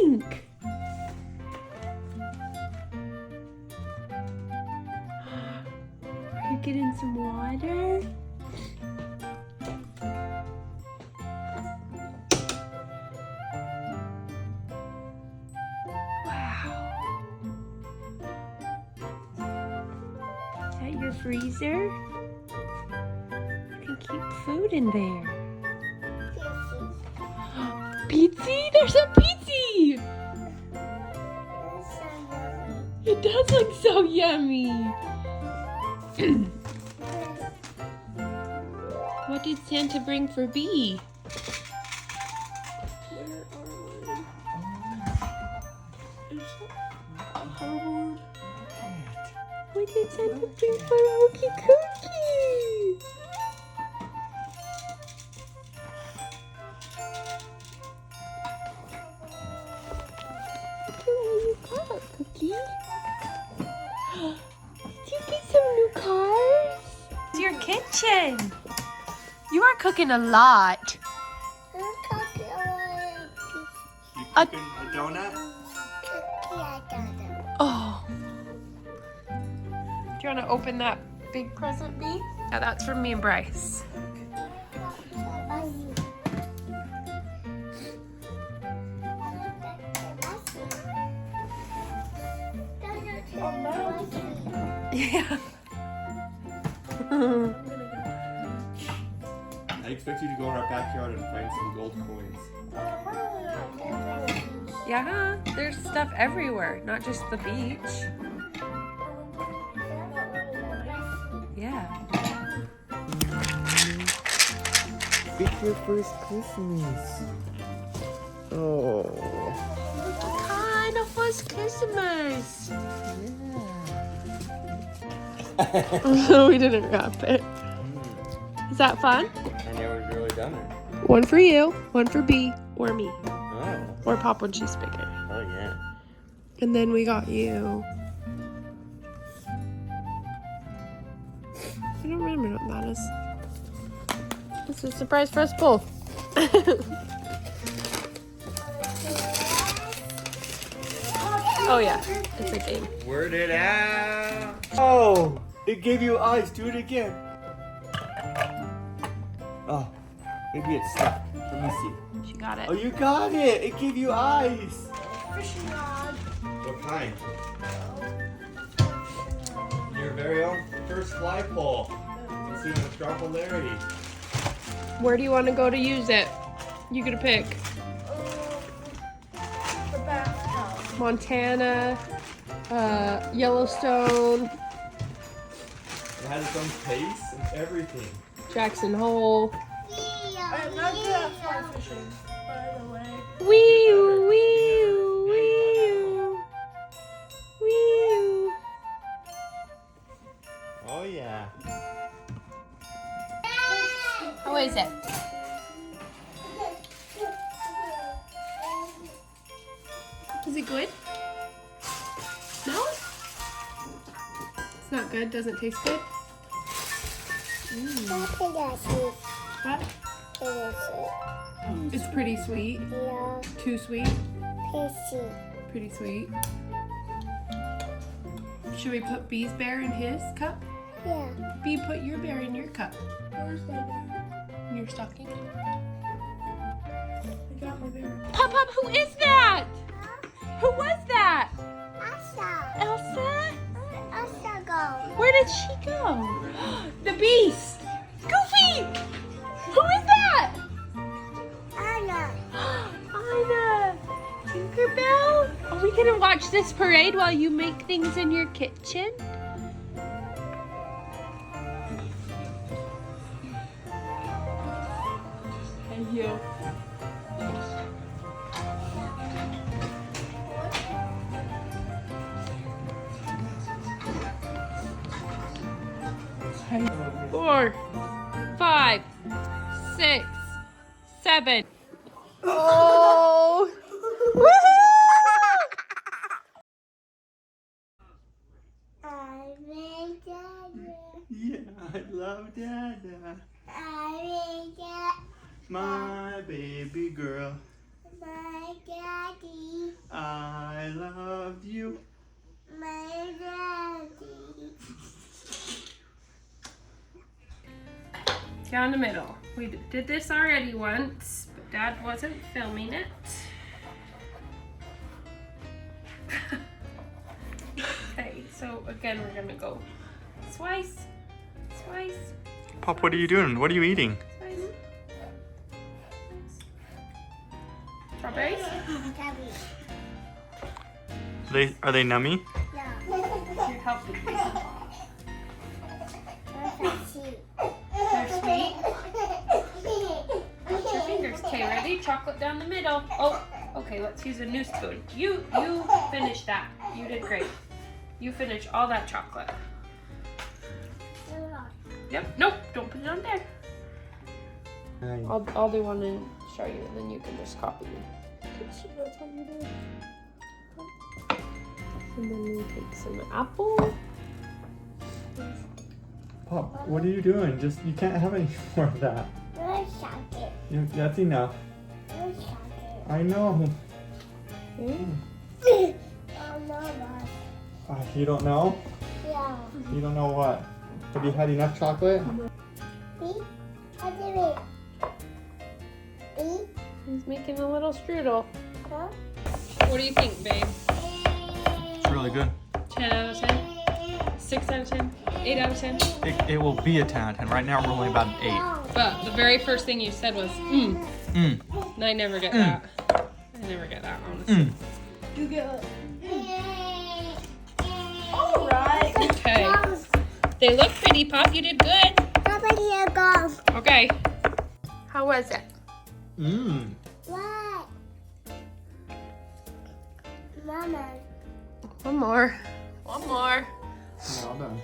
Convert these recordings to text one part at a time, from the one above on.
drink. Are you getting some water? Wow. Is that your freezer? You can keep food in there. Pizza? There's a pizza! It does look so yummy. What did Santa bring for Bee? Where are we? What did Santa bring for Ookie Cookie? What you got, Cookie? Did you get some new cars? It's your kitchen. You are cooking a lot. I'm cooking You cooking a donut? a donut. Oh. Do you want to open that big present, Bee? Yeah, that's from me and Bryce. Yeah. I expect you to go in our backyard and find some gold coins. Yeah, there's stuff everywhere, not just the beach. Yeah. It's your first Christmas. Oh. Kind of was Christmas. Yeah. We didn't wrap it. Is that fun? I never really done it. One for you, one for B, or me. Oh. Or Pop when she's bigger. Oh yeah. And then we got you. I don't remember what that is. It's a surprise for us both. Oh yeah, it's a game. Word it out. Oh, it gave you eyes. Do it again. Oh, maybe it's stuck. Let me see. She got it. Oh, you got it. It gave you eyes. Fishing rod. What kind? Your very own first fly pole. Let's see the popularity. Where do you want to go to use it? You get a pick. The bathtub. Montana, Yellowstone, It has its own pace and everything. Jackson Hole. I'm not good at fly fishing, by the way. Wee-oo, wee-oo, wee-oo, wee-oo. Oh yeah. How is it? Is it good? No? It's not good? Doesn't taste good? What? It's pretty sweet. Yeah, Too sweet? fishy. Pretty sweet. Should we put Bee's bear in his cup? Yeah. Bee, put your bear in your cup. Where's my bear? In your stocking. I got my bear. Pop, who is that? Who was that? Elsa. Elsa? Elsa go. Where did she go? The beast! Goofy! Who is that? Anna. Anna! Tinkerbell? Are we gonna watch this parade while you make things in your kitchen? Thank you. Four, 5, 6, 7. Oh! Woohoo! I made Dada. Yeah, I love Dada. I made Dada. My baby girl. My daddy. I love you. My daddy. Down the middle. We did this already once, but Dad wasn't filming it. Okay, so again we're gonna go slice, slice, Pop, what are you doing? What are you eating? slice. Strawberries? Are they nummy? You're helping me. They're sweet. Watch your fingers. Okay, ready? Chocolate down the middle. Oh, okay, let's use a new spoon. You finish that. You did great. You finish all that chocolate. Yep. Nope. Don't put it on there. I'll do one and show you, and then you can just copy me. That's how you do it. And then we take some apple. Pop, what are you doing? You can't have any more of that. That's enough. I know. You don't know? Yeah. You don't know what? Have you had enough chocolate? He's making a little strudel. Huh? What do you think, babe? It's really good. 10 out of 10? 6 out of 10? 8 out of 10? It will be a 10 out of 10. Right now we're only about an 8. But the very first thing you said was, And I never get that. I never get that, honestly. You get it. Alright. Okay. They look pretty, Pop. You did good. Okay. How was it? What? Mama. One more. One more. All done.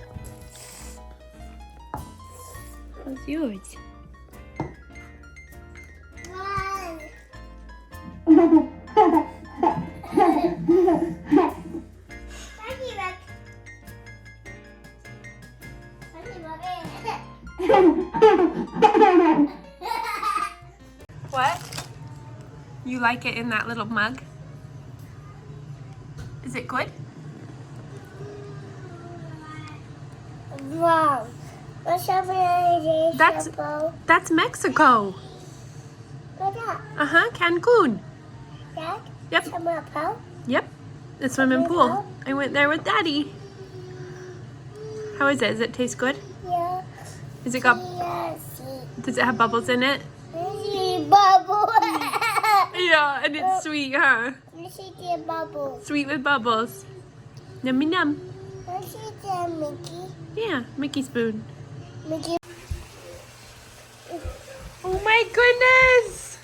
How's yours? What? You like it in that little mug? Is it good? Wow. That's Mexico. Uh-huh, Cancun. Yep. Yep. The swimming pool. I went there with Daddy. How is it? Does it taste good? Yeah. Is it got? Does it have bubbles in it? Bubble. Yeah, and it's sweet, huh? Bubble. Sweet with bubbles. Yummy num. Mickey. Yeah, Mickey spoon. Mickey. Oh my goodness!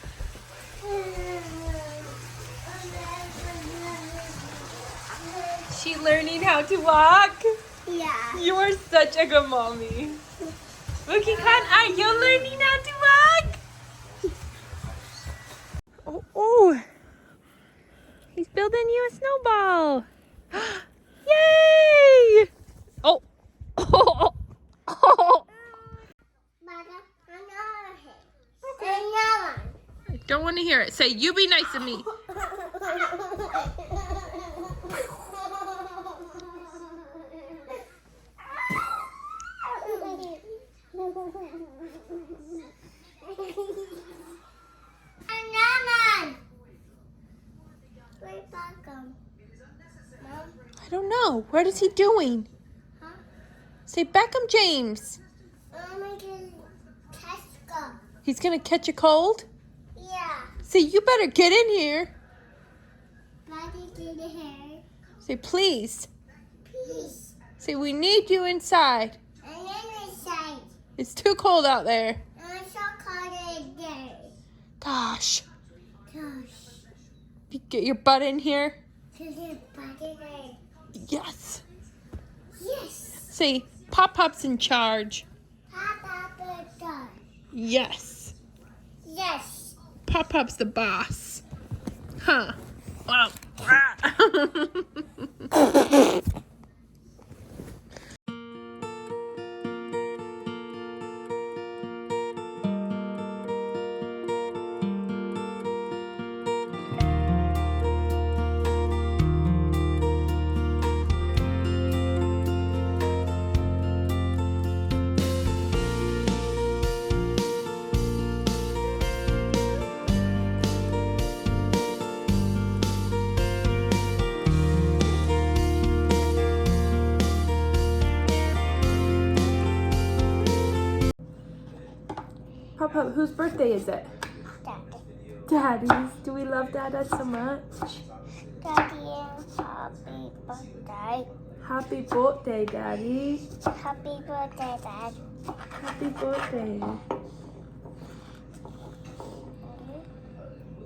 She learning how to walk? Yeah. You are such a good mommy. Mookie Khan, are you learning how to walk? Oh, he's building you a snowball. Yay! Oh. Oh. Oh. I don't want to hear it. Say, you be nice to me. I don't know. What is he doing? Huh? Say Beckham James. He's gonna catch a cold? Yeah. Say, you better get in here. Daddy did the hair. Say, please. Please. Say, we need you inside. And then inside. It's too cold out there. And so cold again. Gosh. Gosh. You get your butt in here. To the body. Yes. Yes. Say, Pop-Pop's in charge. Papa done. Yes. Yes. Pop-Pop's the boss. Huh. Wow. Pop Up, whose birthday is it? Daddy's. Do we love Dada so much? Daddy, happy birthday. Happy birthday, Daddy. Happy birthday, Dad. Happy birthday.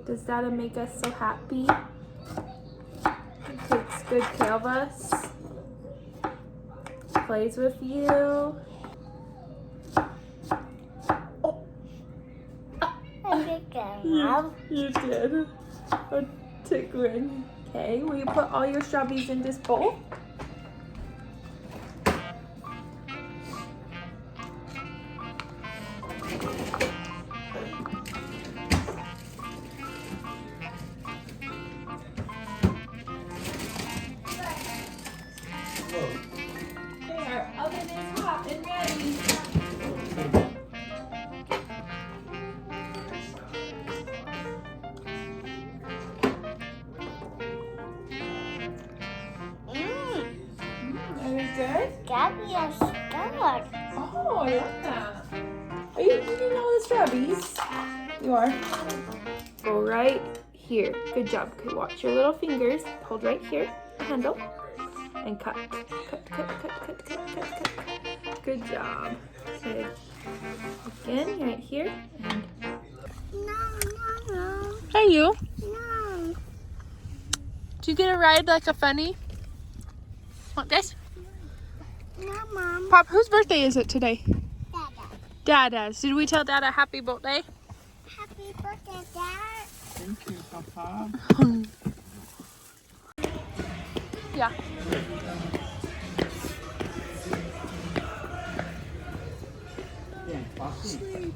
Does Dada make us so happy? He takes good care of us. Plays with you. You did. A tickling. Okay, will you put all your strawberries in this bowl? There, oven is hot and ready. Good? Daddy is good. Oh, I love that. Are you eating all the strawberries? You are. Go right here. Good job. Okay, watch your little fingers. Hold right here, handle, and cut. Cut, cut, cut, cut, cut, cut, cut. Good job. Okay. Again, right here. And No. hey, you. No. Did you get a ride like a funny? Want this? No, Mom. Pop, whose birthday is it today? Dada. Dada's. Did we tell Dada happy birthday? Happy birthday, Dad. Thank you, Papa. Yeah. Yeah, coffee.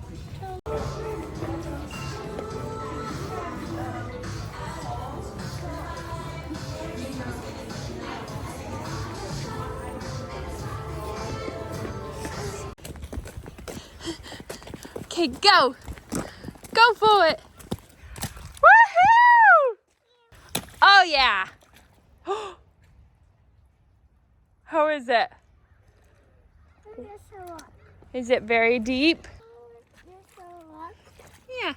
Okay, go. Go for it. Woohoo! Oh, yeah. How is it? Is it very deep? Yeah.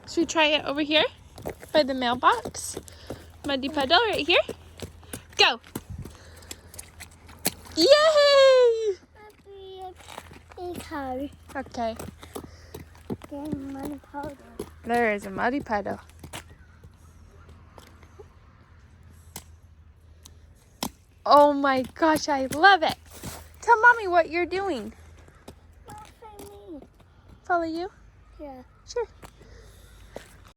Should we try it over here by the mailbox? Muddy puddle right here. Go. Yay! Okay. There is a muddy puddle. Oh my gosh, I love it. Tell Mommy what you're doing. Follow you? Yeah. Sure.